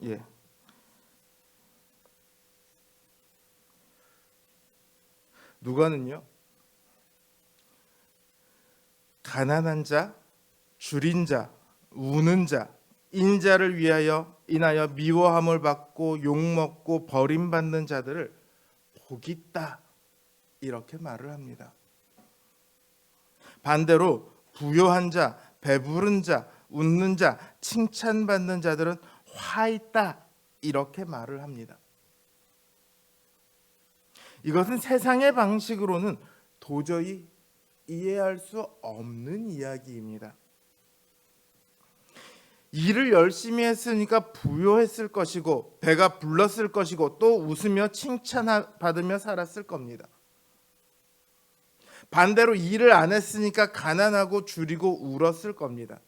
예. 누가는요, 가난한 자, 줄인 자, 우는 자, 인자를 인하여 미워함을 받고 욕먹고 버림받는 자들을 복이 있다, 이렇게 말을 합니다. 반대로 부요한 자, 배부른 자, 웃는 자, 칭찬받는 자들은 화 있다, 이렇게 말을 합니다. 이것은 세상의 방식으로는 도저히 이해할 수 없는 이야기입니다. 일을 열심히 했으니까 부요했을 것이고 배가 불렀을 것이고 또 웃으며 칭찬받으며 살았을 겁니다. 반대로 일을 안 했으니까 가난하고 줄이고 울었을 겁니다.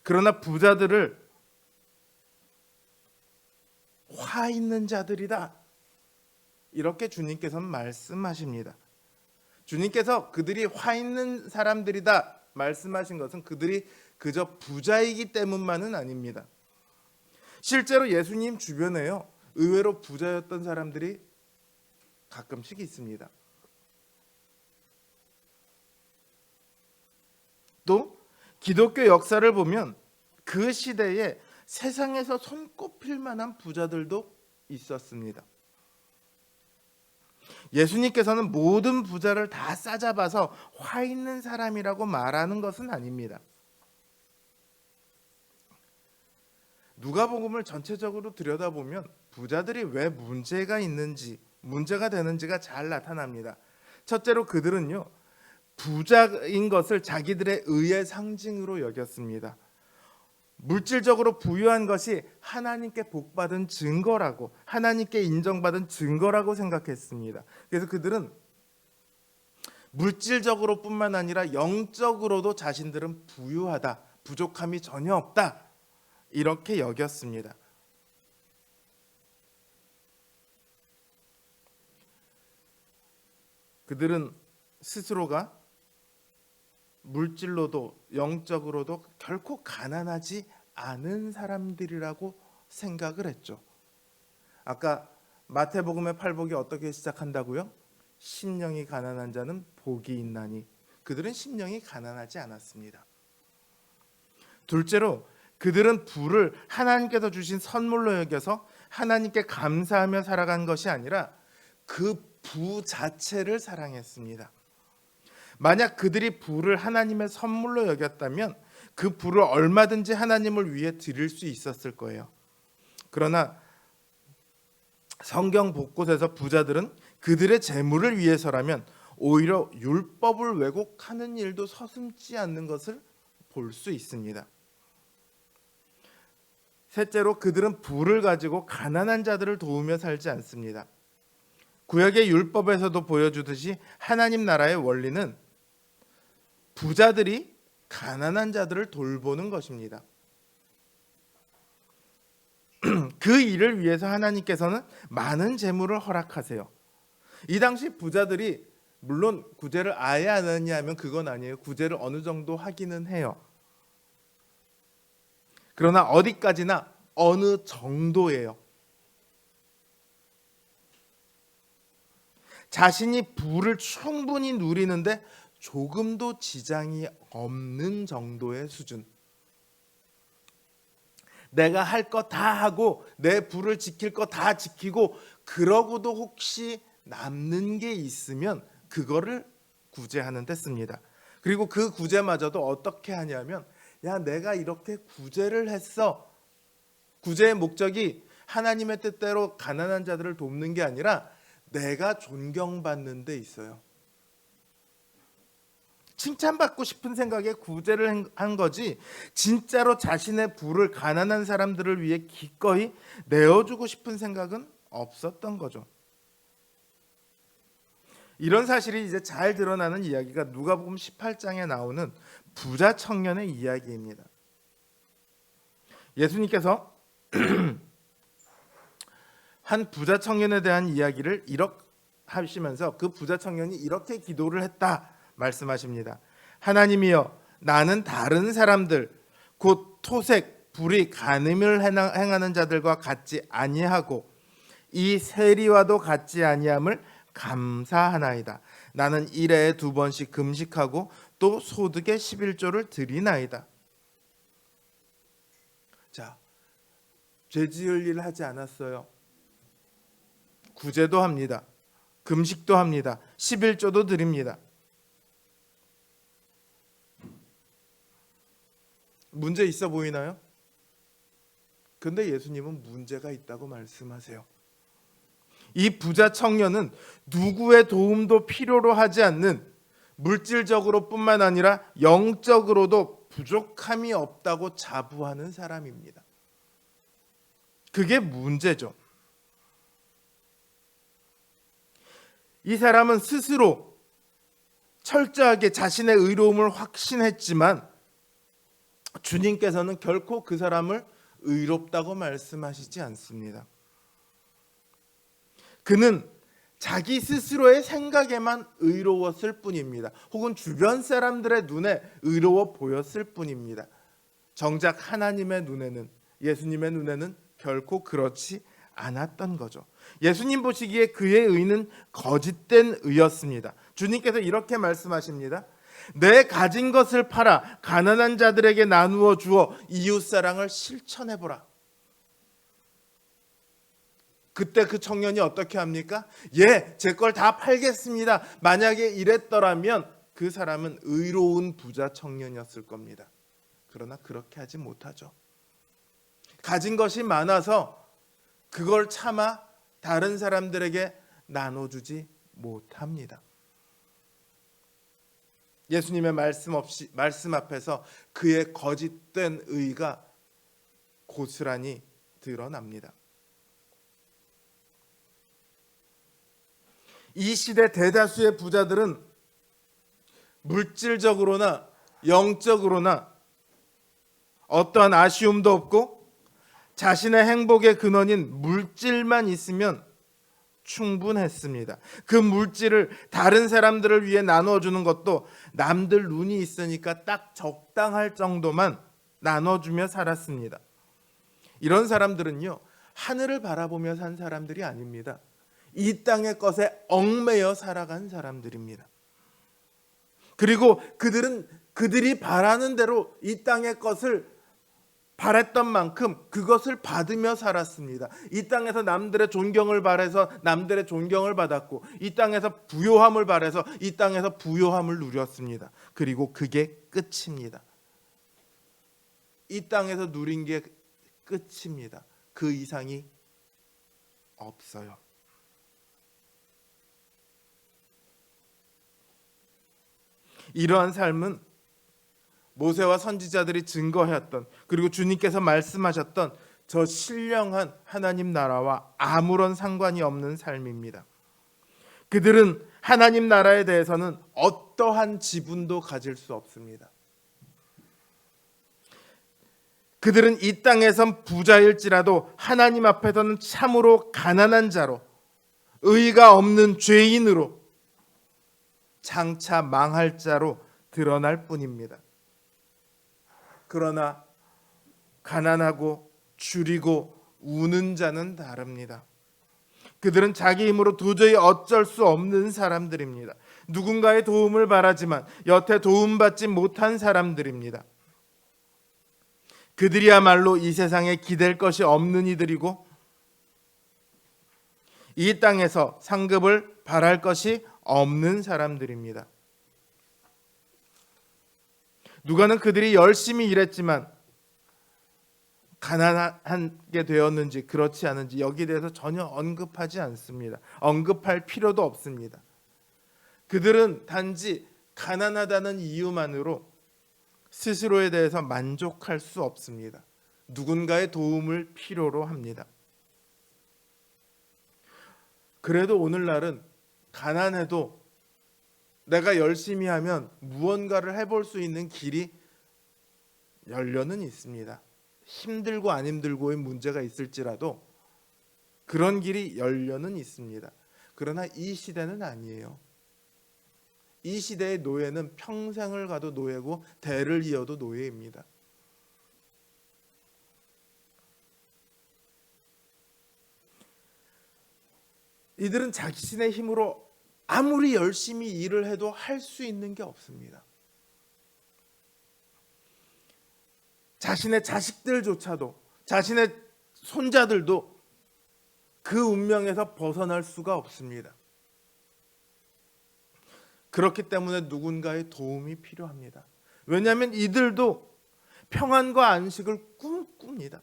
그러나 부자들을 화 있는 자들이다, 이렇게 주님께서는 말씀하십니다. 주님께서 그들이 화 있는 사람들이다 말씀하신 것은 그들이 그저 부자이기 때문만은 아닙니다. 실제로 예수님 주변에요, 의외로 부자였던 사람들이 가끔씩 있습니다. 또 기독교 역사를 보면 그 시대에 세상에서 손꼽힐 만한 부자들도 있었습니다. 예수님께서는 모든 부자를 다 싸잡아서 화 있는 사람이라고 말하는 것은 아닙니다. 누가복음을 전체적으로 들여다보면 부자들이 왜 문제가 되는지가 잘 나타납니다. 첫째로 그들은요, 부자인 것을 자기들의 의의 상징으로 여겼습니다. 물질적으로 부유한 것이 하나님께 복받은 증거라고, 하나님께 인정받은 증거라고 생각했습니다. 그래서 그들은 물질적으로뿐만 아니라 영적으로도 자신들은 부유하다, 부족함이 전혀 없다, 이렇게 여겼습니다. 그들은 스스로가 물질로도 영적으로도 결코 가난하지 않은 사람들이라고 생각을 했죠. 아까 마태복음의 팔복이 어떻게 시작한다고요? 심령이 가난한 자는 복이 있나니. 그들은 심령이 가난하지 않았습니다. 둘째로 그들은 부를 하나님께서 주신 선물로 여겨서 하나님께 감사하며 살아간 것이 아니라 그 부 자체를 사랑했습니다. 만약 그들이 부를 하나님의 선물로 여겼다면 그 부를 얼마든지 하나님을 위해 드릴 수 있었을 거예요. 그러나 성경 곳곳에서 부자들은 그들의 재물을 위해서라면 오히려 율법을 왜곡하는 일도 서슴지 않는 것을 볼 수 있습니다. 셋째로 그들은 부를 가지고 가난한 자들을 도우며 살지 않습니다. 구약의 율법에서도 보여주듯이 하나님 나라의 원리는 부자들이 가난한 자들을 돌보는 것입니다. 그 일을 위해서 하나님께서는 많은 재물을 허락하세요. 이 당시 부자들이 물론 구제를 아예 안 하냐 면 그건 아니에요. 구제를 어느 정도 하기는 해요. 그러나 어디까지나 어느 정도예요. 자신이 부를 충분히 누리는데 조금도 지장이 없는 정도의 수준. 내가 할 거 다 하고 내 부를 지킬 거 다 지키고 그러고도 혹시 남는 게 있으면 그거를 구제하는 데 씁니다. 그리고 그 구제마저도 어떻게 하냐면, 야, 내가 이렇게 구제를 했어. 구제의 목적이 하나님의 뜻대로 가난한 자들을 돕는 게 아니라 내가 존경받는 데 있어요. 칭찬받고 싶은 생각에 구제를 한 거지 진짜로 자신의 부를 가난한 사람들을 위해 기꺼이 내어주고 싶은 생각은 없었던 거죠. 이런 사실이 이제 잘 드러나는 이야기가 누가복음 18장에 나오는 부자 청년의 이야기입니다. 예수님께서 한 부자 청년에 대한 이야기를 이렇게 하시면서 그 부자 청년이 이렇게 기도를 했다 말씀하십니다. 하나님이여, 나는 다른 사람들 곧 토색, 불이 간음을 행하는 자들과 같지 아니하고 이 세리와도 같지 아니함을 감사하나이다. 나는 1회에 2번씩 금식하고 또 소득의 11조를 드리나이다. 자, 죄 지을 일 하지 않았어요. 구제도 합니다. 금식도 합니다. 11조도 드립니다. 문제 있어 보이나요? 근데 예수님은 문제가 있다고 말씀하세요. 이 부자 청년은 누구의 도움도 필요로 하지 않는, 물질적으로 뿐만 아니라 영적으로도 부족함이 없다고 자부하는 사람입니다. 그게 문제죠. 이 사람은 스스로 철저하게 자신의 의로움을 확신했지만 주님께서는 결코 그 사람을 의롭다고 말씀하시지 않습니다. 그는 자기 스스로의 생각에만 의로웠을 뿐입니다. 혹은 주변 사람들의 눈에 의로워 보였을 뿐입니다. 정작 하나님의 눈에는, 예수님의 눈에는 결코 그렇지 않았던 거죠. 예수님 보시기에 그의 의는 거짓된 의였습니다. 주님께서 이렇게 말씀하십니다. 내 가진 것을 팔아 가난한 자들에게 나누어 주어 이웃사랑을 실천해보라. 그때 그 청년이 어떻게 합니까? 예, 제 걸 다 팔겠습니다. 만약에 이랬더라면 그 사람은 의로운 부자 청년이었을 겁니다. 그러나 그렇게 하지 못하죠. 가진 것이 많아서 그걸 참아 다른 사람들에게 나눠주지 못합니다. 예수님의 말씀 앞에서 그의 거짓된 의가 고스란히 드러납니다. 이 시대 대다수의 부자들은 물질적으로나 영적으로나 어떠한 아쉬움도 없고 자신의 행복의 근원인 물질만 있으면 충분했습니다. 그 물질을 다른 사람들을 위해 나눠주는 것도 남들 눈이 있으니까 딱 적당할 정도만 나눠주며 살았습니다. 이런 사람들은요, 하늘을 바라보며 산 사람들이 아닙니다. 이 땅의 것에 얽매여 살아간 사람들입니다. 그리고 그들이 바라는 대로 이 땅의 것을 바랬던 만큼 그것을 받으며 살았습니다. 이 땅에서 남들의 존경을 바래서 남들의 존경을 받았고, 이 땅에서 부요함을 바래서 이 땅에서 부요함을 누렸습니다. 그리고 그게 끝입니다. 이 땅에서 누린 게 끝입니다. 그 이상이 없어요. 이러한 삶은 모세와 선지자들이 증거했던, 그리고 주님께서 말씀하셨던 저 신령한 하나님 나라와 아무런 상관이 없는 삶입니다. 그들은 하나님 나라에 대해서는 어떠한 지분도 가질 수 없습니다. 그들은 이 땅에선 부자일지라도 하나님 앞에서는 참으로 가난한 자로, 의가 없는 죄인으로, 장차 망할 자로 드러날 뿐입니다. 그러나 가난하고 줄이고 우는 자는 다릅니다. 그들은 자기 힘으로 도저히 어쩔 수 없는 사람들입니다. 누군가의 도움을 바라지만 여태 도움받지 못한 사람들입니다. 그들이야말로 이 세상에 기댈 것이 없는 이들이고 이 땅에서 상급을 바랄 것이 없는 사람들입니다. 누가는 그들이 열심히 일했지만 가난하게 되었는지 그렇지 않은지 여기에 대해서 전혀 언급하지 않습니다. 언급할 필요도 없습니다. 그들은 단지 가난하다는 이유만으로 스스로에 대해서 만족할 수 없습니다. 누군가의 도움을 필요로 합니다. 그래도 오늘날은 가난해도 내가 열심히 하면 무언가를 해볼 수 있는 길이 열려는 있습니다. 힘들고 안 힘들고의 문제가 있을지라도 그런 길이 열려는 있습니다. 그러나 이 시대는 아니에요. 이 시대의 노예는 평생을 가도 노예고 대를 이어도 노예입니다. 이들은 자신의 힘으로 아무리 열심히 일을 해도 할 수 있는 게 없습니다. 자신의 자식들조차도, 자신의 손자들도 그 운명에서 벗어날 수가 없습니다. 그렇기 때문에 누군가의 도움이 필요합니다. 왜냐하면 이들도 평안과 안식을 꿈꿉니다.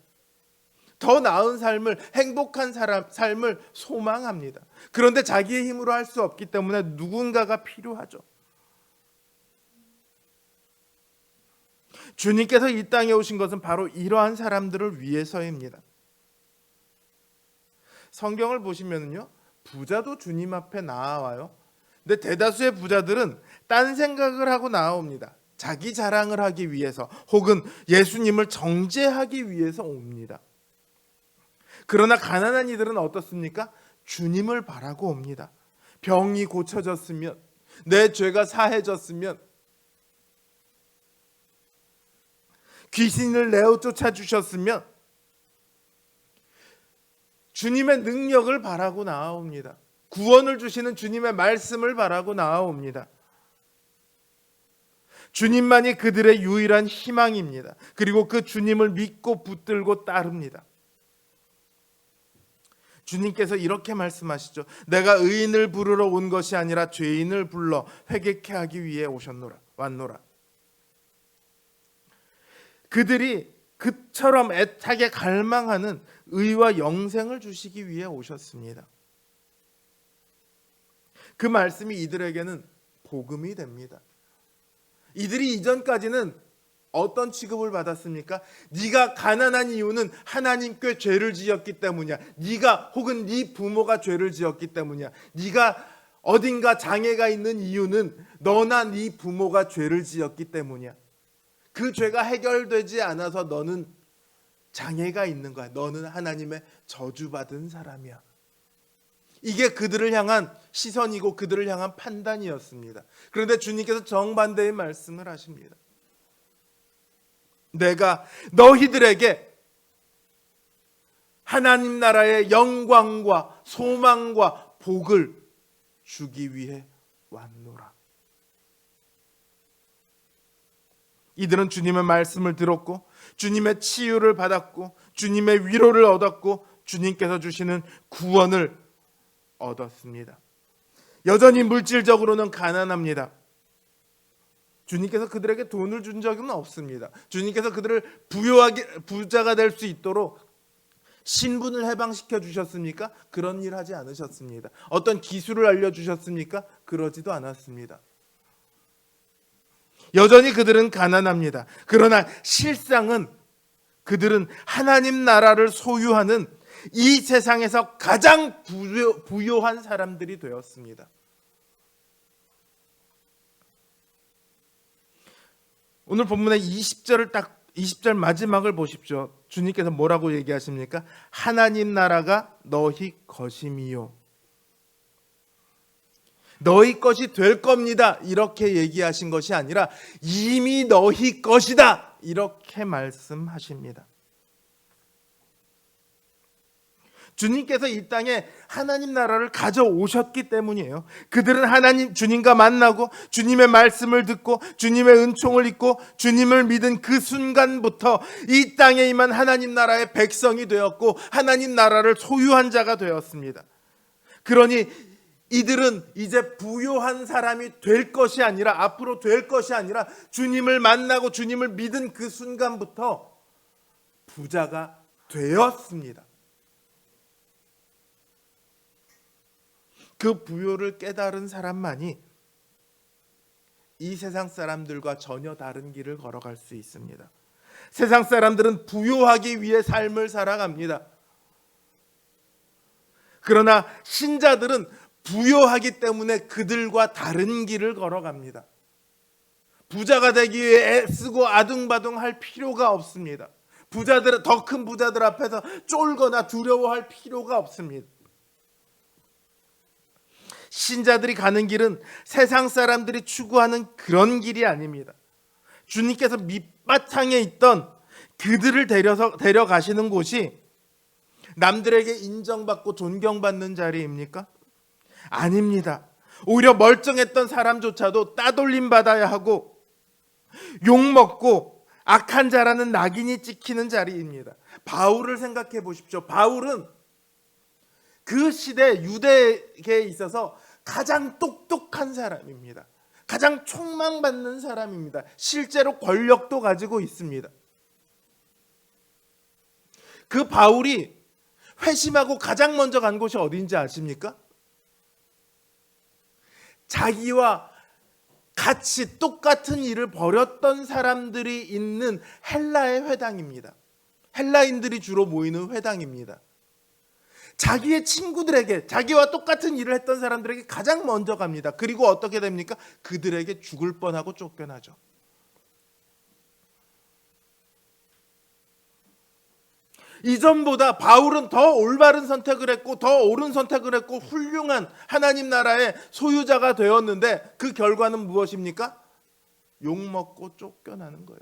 더 나은 삶을, 행복한 삶을 소망합니다. 그런데 자기의 힘으로 할 수 없기 때문에 누군가가 필요하죠. 주님께서 이 땅에 오신 것은 바로 이러한 사람들을 위해서입니다. 성경을 보시면요, 부자도 주님 앞에 나와요. 근데 대다수의 부자들은 딴 생각을 하고 나옵니다. 자기 자랑을 하기 위해서, 혹은 예수님을 정죄하기 위해서 옵니다. 그러나 가난한 이들은 어떻습니까? 주님을 바라고 옵니다. 병이 고쳐졌으면, 내 죄가 사해졌으면, 귀신을 내어 쫓아주셨으면 주님의 능력을 바라고 나아옵니다. 구원을 주시는 주님의 말씀을 바라고 나아옵니다. 주님만이 그들의 유일한 희망입니다. 그리고 그 주님을 믿고 붙들고 따릅니다. 주님께서 이렇게 말씀하시죠. 내가 의인을 부르러 온 것이 아니라 죄인을 불러 회개케 하기 위해 왔노라. 그들이 그처럼 애타게 갈망하는 의와 영생을 주시기 위해 오셨습니다. 그 말씀이 이들에게는 복음이 됩니다. 이들이 이전까지는 어떤 취급을 받았습니까? 네가 가난한 이유는 하나님께 죄를 지었기 때문이야. 네가 혹은 네 부모가 죄를 지었기 때문이야. 네가 어딘가 장애가 있는 이유는 너나 네 부모가 죄를 지었기 때문이야. 그 죄가 해결되지 않아서 너는 장애가 있는 거야. 너는 하나님의 저주받은 사람이야. 이게 그들을 향한 시선이고 그들을 향한 판단이었습니다. 그런데 주님께서 정반대의 말씀을 하십니다. 내가 너희들에게 하나님 나라의 영광과 소망과 복을 주기 위해 왔노라. 이들은 주님의 말씀을 들었고 주님의 치유를 받았고 주님의 위로를 얻었고 주님께서 주시는 구원을 얻었습니다. 여전히 물질적으로는 가난합니다. 주님께서 그들에게 돈을 준 적은 없습니다. 주님께서 그들을 부자가 될 수 있도록 신분을 해방시켜 주셨습니까? 그런 일 하지 않으셨습니다. 어떤 기술을 알려주셨습니까? 그러지도 않았습니다. 여전히 그들은 가난합니다. 그러나 실상은 그들은 하나님 나라를 소유하는 이 세상에서 가장 부요한 사람들이 되었습니다. 오늘 본문의 20절 마지막을 보십시오. 주님께서 뭐라고 얘기하십니까? 하나님 나라가 너희 것임이요. 너희 것이 될 겁니다. 이렇게 얘기하신 것이 아니라 이미 너희 것이다. 이렇게 말씀하십니다. 주님께서 이 땅에 하나님 나라를 가져오셨기 때문이에요. 그들은 주님과 만나고 주님의 말씀을 듣고 주님의 은총을 입고 주님을 믿은 그 순간부터 이 땅에 임한 하나님 나라의 백성이 되었고 하나님 나라를 소유한 자가 되었습니다. 그러니 이들은 이제 부요한 사람이 될 것이 아니라 앞으로 될 것이 아니라 주님을 만나고 주님을 믿은 그 순간부터 부자가 되었습니다. 그 부요를 깨달은 사람만이 이 세상 사람들과 전혀 다른 길을 걸어갈 수 있습니다. 세상 사람들은 부요하기 위해 삶을 살아갑니다. 그러나 신자들은 부요하기 때문에 그들과 다른 길을 걸어갑니다. 부자가 되기 위해 애쓰고 아둥바둥할 필요가 없습니다. 더 큰 부자들 앞에서 쫄거나 두려워할 필요가 없습니다. 신자들이 가는 길은 세상 사람들이 추구하는 그런 길이 아닙니다. 주님께서 밑바탕에 있던 그들을 데려가시는 곳이 남들에게 인정받고 존경받는 자리입니까? 아닙니다. 오히려 멀쩡했던 사람조차도 따돌림 받아야 하고 욕먹고 악한 자라는 낙인이 찍히는 자리입니다. 바울을 생각해 보십시오. 바울은 그 시대 유대계에 있어서 가장 똑똑한 사람입니다. 가장 촉망받는 사람입니다. 실제로 권력도 가지고 있습니다. 그 바울이 회심하고 가장 먼저 간 곳이 어디인지 아십니까? 자기와 같이 똑같은 일을 벌였던 사람들이 있는 헬라의 회당입니다. 헬라인들이 주로 모이는 회당입니다. 자기의 친구들에게, 자기와 똑같은 일을 했던 사람들에게 가장 먼저 갑니다. 그리고 어떻게 됩니까? 그들에게 죽을 뻔하고 쫓겨나죠. 이전보다 바울은 더 올바른 선택을 했고 더 옳은 선택을 했고 훌륭한 하나님 나라의 소유자가 되었는데 그 결과는 무엇입니까? 욕먹고 쫓겨나는 거예요.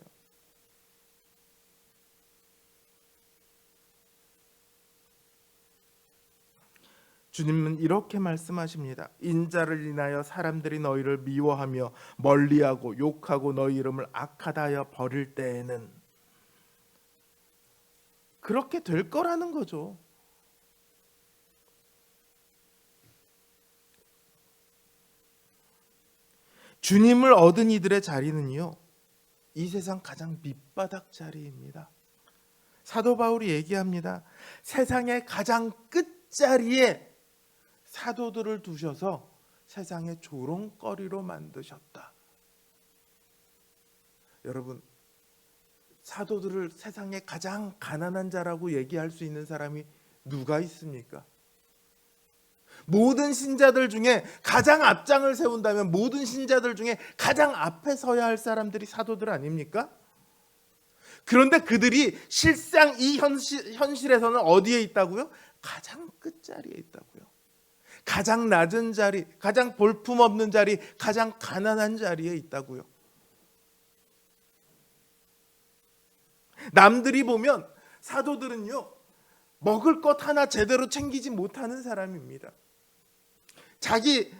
주님은 이렇게 말씀하십니다. 인자를 인하여 사람들이 너희를 미워하며 멀리하고 욕하고 너희 이름을 악하다 하여 버릴 때에는 그렇게 될 거라는 거죠. 주님을 얻은 이들의 자리는요, 이 세상 가장 밑바닥 자리입니다. 사도 바울이 얘기합니다. 세상의 가장 끝자리에 사도들을 두셔서 세상의 조롱거리로 만드셨다. 여러분, 사도들을 세상의 가장 가난한 자라고 얘기할 수 있는 사람이 누가 있습니까? 모든 신자들 중에 가장 앞장을 세운다면 모든 신자들 중에 가장 앞에 서야 할 사람들이 사도들 아닙니까? 그런데 그들이 실상 이 현실에서는 어디에 있다고요? 가장 끝자리에 있다고요. 가장 낮은 자리, 가장 볼품없는 자리, 가장 가난한 자리에 있다고요. 남들이 보면 사도들은요, 먹을 것 하나 제대로 챙기지 못하는 사람입니다. 자기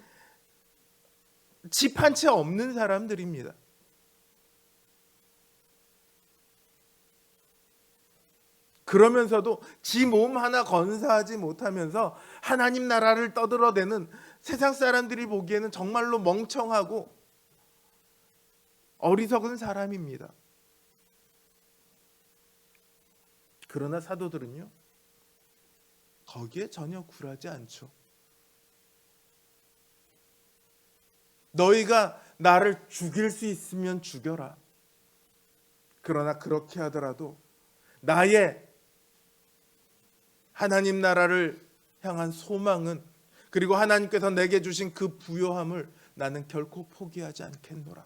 집 한 채 없는 사람들입니다. 그러면서도 지 몸 하나 건사하지 못하면서 하나님 나라를 떠들어대는 세상 사람들이 보기에는 정말로 멍청하고 어리석은 사람입니다. 그러나 사도들은요, 거기에 전혀 굴하지 않죠. 너희가 나를 죽일 수 있으면 죽여라. 그러나 그렇게 하더라도 나의 하나님 나라를 향한 소망은, 그리고 하나님께서 내게 주신 그 부요함을 나는 결코 포기하지 않겠노라.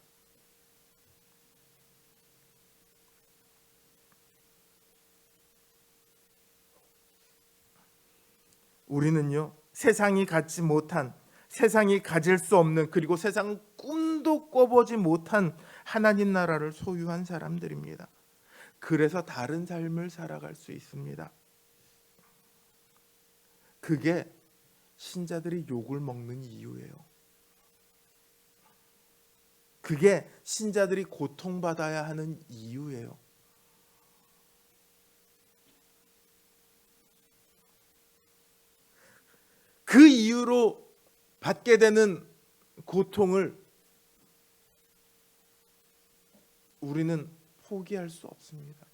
우리는요, 세상이 갖지 못한, 세상이 가질 수 없는, 그리고 세상 꿈도 꿔보지 못한 하나님 나라를 소유한 사람들입니다. 그래서 다른 삶을 살아갈 수 있습니다. 그게 신자들이 욕을 먹는 이유예요. 그게 신자들이 고통받아야 하는 이유예요. 그 이유로 받게 되는 고통을 우리는 포기할 수 없습니다.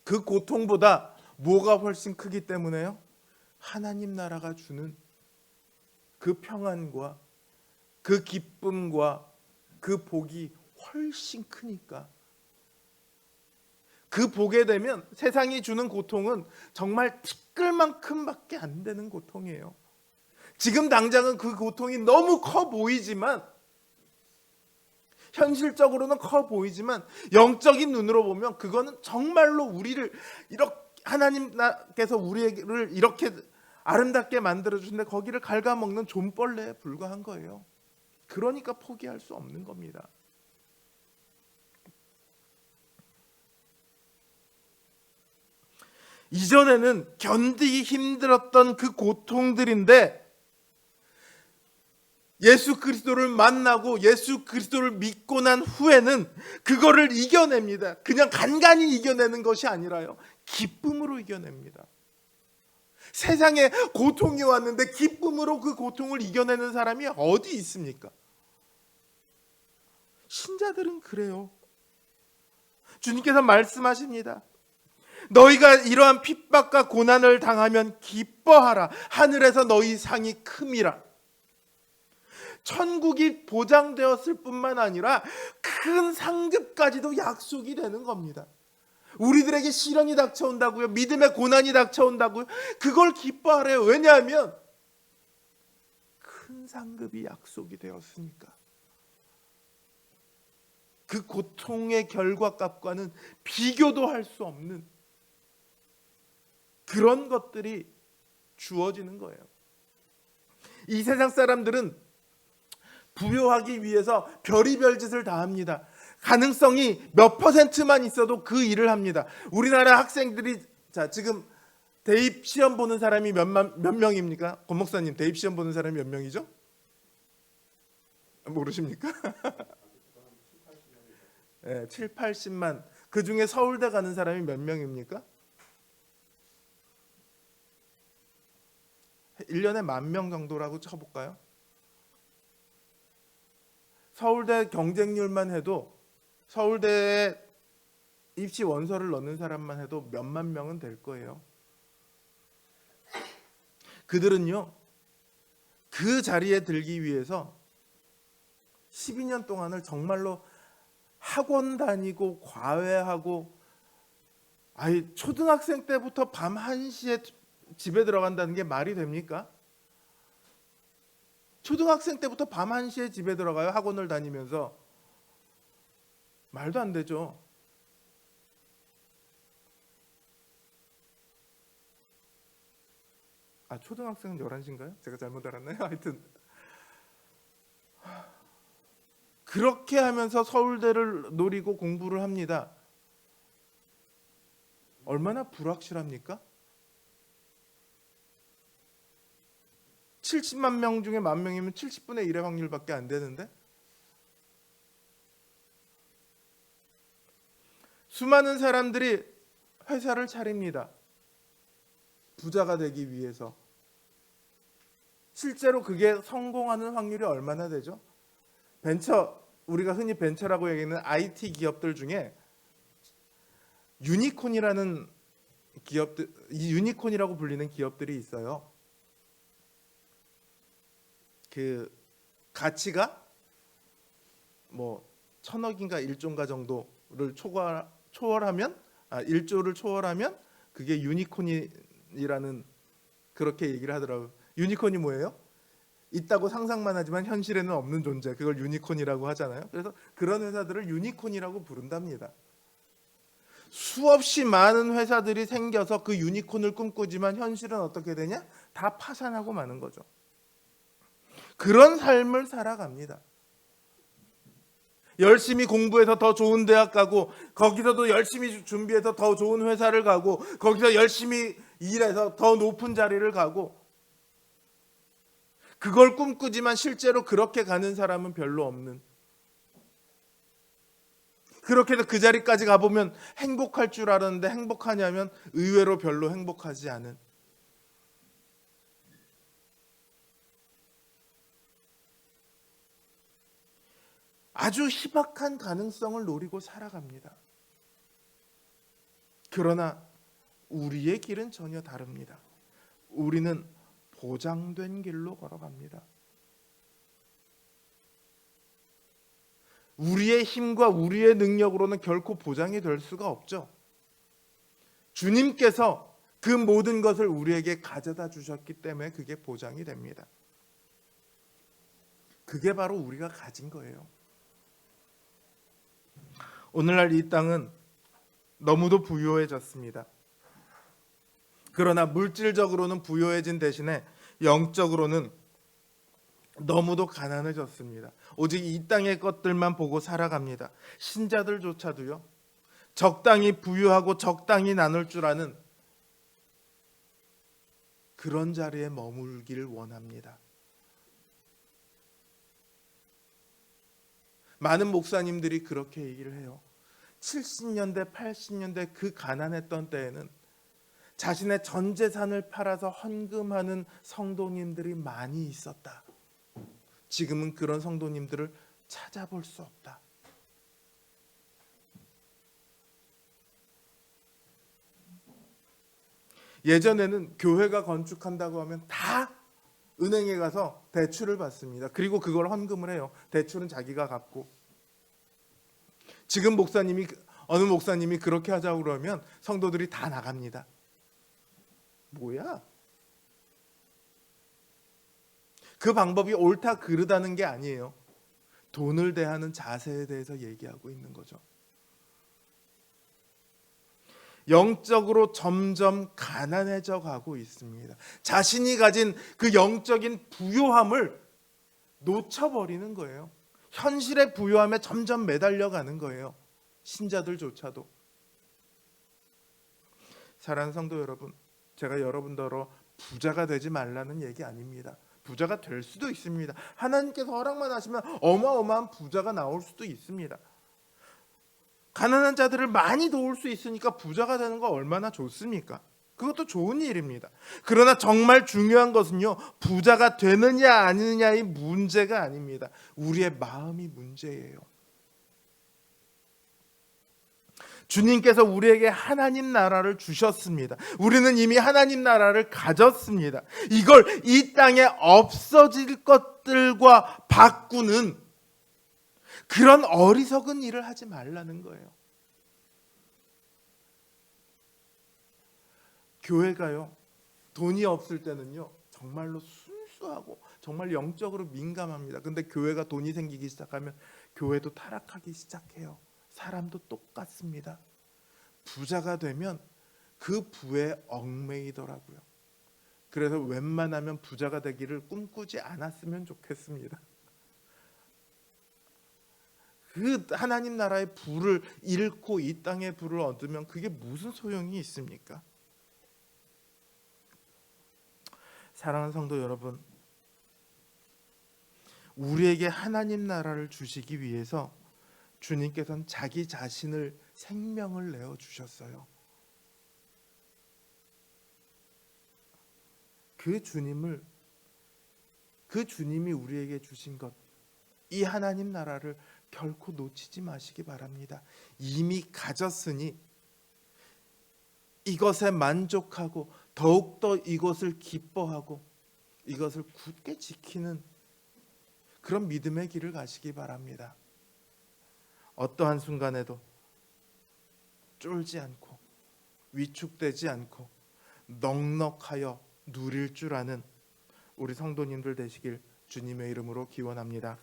그 고통보다 뭐가 훨씬 크기 때문에요? 하나님 나라가 주는 그 평안과 그 기쁨과 그 복이 훨씬 크니까. 그 보게 되면 세상이 주는 고통은 정말 티끌만큼밖에 안 되는 고통이에요. 지금 당장은 그 고통이 너무 커 보이지만, 현실적으로는 커 보이지만 영적인 눈으로 보면 그거는 정말로 우리를 이렇게, 하나님께서 우리를 이렇게 아름답게 만들어주는데 거기를 갉아먹는 좀벌레에 불과한 거예요. 그러니까 포기할 수 없는 겁니다. 이전에는 견디기 힘들었던 그 고통들인데 예수 그리스도를 만나고 예수 그리스도를 믿고 난 후에는 그거를 이겨냅니다. 그냥 간간히 이겨내는 것이 아니라요, 기쁨으로 이겨냅니다. 세상에 고통이 왔는데 기쁨으로 그 고통을 이겨내는 사람이 어디 있습니까? 신자들은 그래요. 주님께서 말씀하십니다. 너희가 이러한 핍박과 고난을 당하면 기뻐하라. 하늘에서 너희 상이 큼이라. 천국이 보장되었을 뿐만 아니라 큰 상급까지도 약속이 되는 겁니다. 우리들에게 시련이 닥쳐온다고요, 믿음의 고난이 닥쳐온다고요, 그걸 기뻐하래요. 왜냐하면 큰 상급이 약속이 되었으니까. 그 고통의 결과값과는 비교도 할 수 없는 그런 것들이 주어지는 거예요. 이 세상 사람들은 부유하기 위해서 별의별 짓을 다 합니다. 가능성이 몇 퍼센트만 있어도 그 일을 합니다. 우리나라 학생들이, 자, 지금 대입 시험 보는 사람이 몇 명입니까? 권 목사님, 대입 시험 보는 사람이 몇 명이죠? 모르십니까? 네, 7, 80만. 그 중에 서울대 가는 사람이 몇 명입니까? 1년에 10,000명 정도라고 쳐볼까요? 서울대 경쟁률만 해도, 서울대에 입시 원서를 넣는 사람만 해도 몇만 명은 될 거예요. 그들은요, 그 자리에 들기 위해서 12년 동안을 정말로 학원 다니고 과외하고, 초등학생 때부터 밤 1시에 집에 들어간다는 게 말이 됩니까? 초등학생 때부터 밤 1시에 집에 들어가요, 학원을 다니면서. 말도 안 되죠. 초등학생은 11시인가요? 제가 잘못 알았나요? 하여튼 그렇게 하면서 서울대를 노리고 공부를 합니다. 얼마나 불확실합니까? 70만 명 중에 10,000명이면 70분의 1의 확률밖에 안 되는데, 수많은 사람들이 회사를 차립니다. 부자가 되기 위해서. 실제로 그게 성공하는 확률이 얼마나 되죠? 우리가 흔히 벤처라고 얘기하는 IT 기업들 중에 유니콘이라는 기업들, 유니콘이라고 불리는 기업들이 있어요. 그 가치가 1,000억인가 1조인가 정도를 초월하면, 1조를 초월하면 그게 유니콘이라는, 그렇게 얘기를 하더라고요. 유니콘이 뭐예요? 있다고 상상만 하지만 현실에는 없는 존재, 그걸 유니콘이라고 하잖아요. 그래서 그런 회사들을 유니콘이라고 부른답니다. 수없이 많은 회사들이 생겨서 그 유니콘을 꿈꾸지만 현실은 어떻게 되냐? 다 파산하고 마는 거죠. 그런 삶을 살아갑니다. 열심히 공부해서 더 좋은 대학 가고, 거기서도 열심히 준비해서 더 좋은 회사를 가고, 거기서 열심히 일해서 더 높은 자리를 가고, 그걸 꿈꾸지만 실제로 그렇게 가는 사람은 별로 없는, 그렇게 해서 그 자리까지 가보면 행복할 줄 알았는데 행복하냐면 의외로 별로 행복하지 않은, 아주 희박한 가능성을 노리고 살아갑니다. 그러나 우리의 길은 전혀 다릅니다. 우리는 보장된 길로 걸어갑니다. 우리의 힘과 우리의 능력으로는 결코 보장이 될 수가 없죠. 주님께서 그 모든 것을 우리에게 가져다 주셨기 때문에 그게 보장이 됩니다. 그게 바로 우리가 가진 거예요. 오늘날 이 땅은 너무도 부유해졌습니다. 그러나 물질적으로는 부유해진 대신에 영적으로는 너무도 가난해졌습니다. 오직 이 땅의 것들만 보고 살아갑니다. 신자들조차도요, 적당히 부유하고 적당히 나눌 줄 아는 그런 자리에 머물기를 원합니다. 많은 목사님들이 그렇게 얘기를 해요. 70년대, 80년대 그 가난했던 때에는 자신의 전 재산을 팔아서 헌금하는 성도님들이 많이 있었다. 지금은 그런 성도님들을 찾아볼 수 없다. 예전에는 교회가 건축한다고 하면 다 은행에 가서 대출을 받습니다. 그리고 그걸 헌금을 해요. 대출은 자기가 갚고. 지금 어느 목사님이 그렇게 하자고 그러면 성도들이 다 나갑니다. 뭐야? 그 방법이 옳다 그르다는 게 아니에요. 돈을 대하는 자세에 대해서 얘기하고 있는 거죠. 영적으로 점점 가난해져 가고 있습니다. 자신이 가진 그 영적인 부요함을 놓쳐버리는 거예요. 현실의 부요함에 점점 매달려 가는 거예요. 신자들조차도. 사랑하는 성도 여러분, 제가 여러분더러 부자가 되지 말라는 얘기 아닙니다. 부자가 될 수도 있습니다. 하나님께서 허락만 하시면 어마어마한 부자가 나올 수도 있습니다. 가난한 자들을 많이 도울 수 있으니까 부자가 되는 거 얼마나 좋습니까? 그것도 좋은 일입니다. 그러나 정말 중요한 것은요, 부자가 되느냐 아니느냐의 문제가 아닙니다. 우리의 마음이 문제예요. 주님께서 우리에게 하나님 나라를 주셨습니다. 우리는 이미 하나님 나라를 가졌습니다. 이걸 이 땅에 없어질 것들과 바꾸는 그런 어리석은 일을 하지 말라는 거예요. 교회가요, 돈이 없을 때는요 정말로 순수하고 정말 영적으로 민감합니다. 근데 교회가 돈이 생기기 시작하면 교회도 타락하기 시작해요. 사람도 똑같습니다. 부자가 되면 그 부에 얽매이더라고요. 그래서 웬만하면 부자가 되기를 꿈꾸지 않았으면 좋겠습니다. 그 하나님 나라의 부를 잃고 이 땅의 부를 얻으면 그게 무슨 소용이 있습니까? 사랑하는 성도 여러분, 우리에게 하나님 나라를 주시기 위해서 주님께서는 자기 자신을 생명을 내어 주셨어요. 그 주님이 우리에게 주신 것, 이 하나님 나라를 결코 놓치지 마시기 바랍니다. 이미 가졌으니 이것에 만족하고 더욱더 이것을 기뻐하고 이것을 굳게 지키는 그런 믿음의 길을 가시기 바랍니다. 어떠한 순간에도 쫄지 않고 위축되지 않고 넉넉하여 누릴 줄 아는 우리 성도님들 되시길 주님의 이름으로 기원합니다.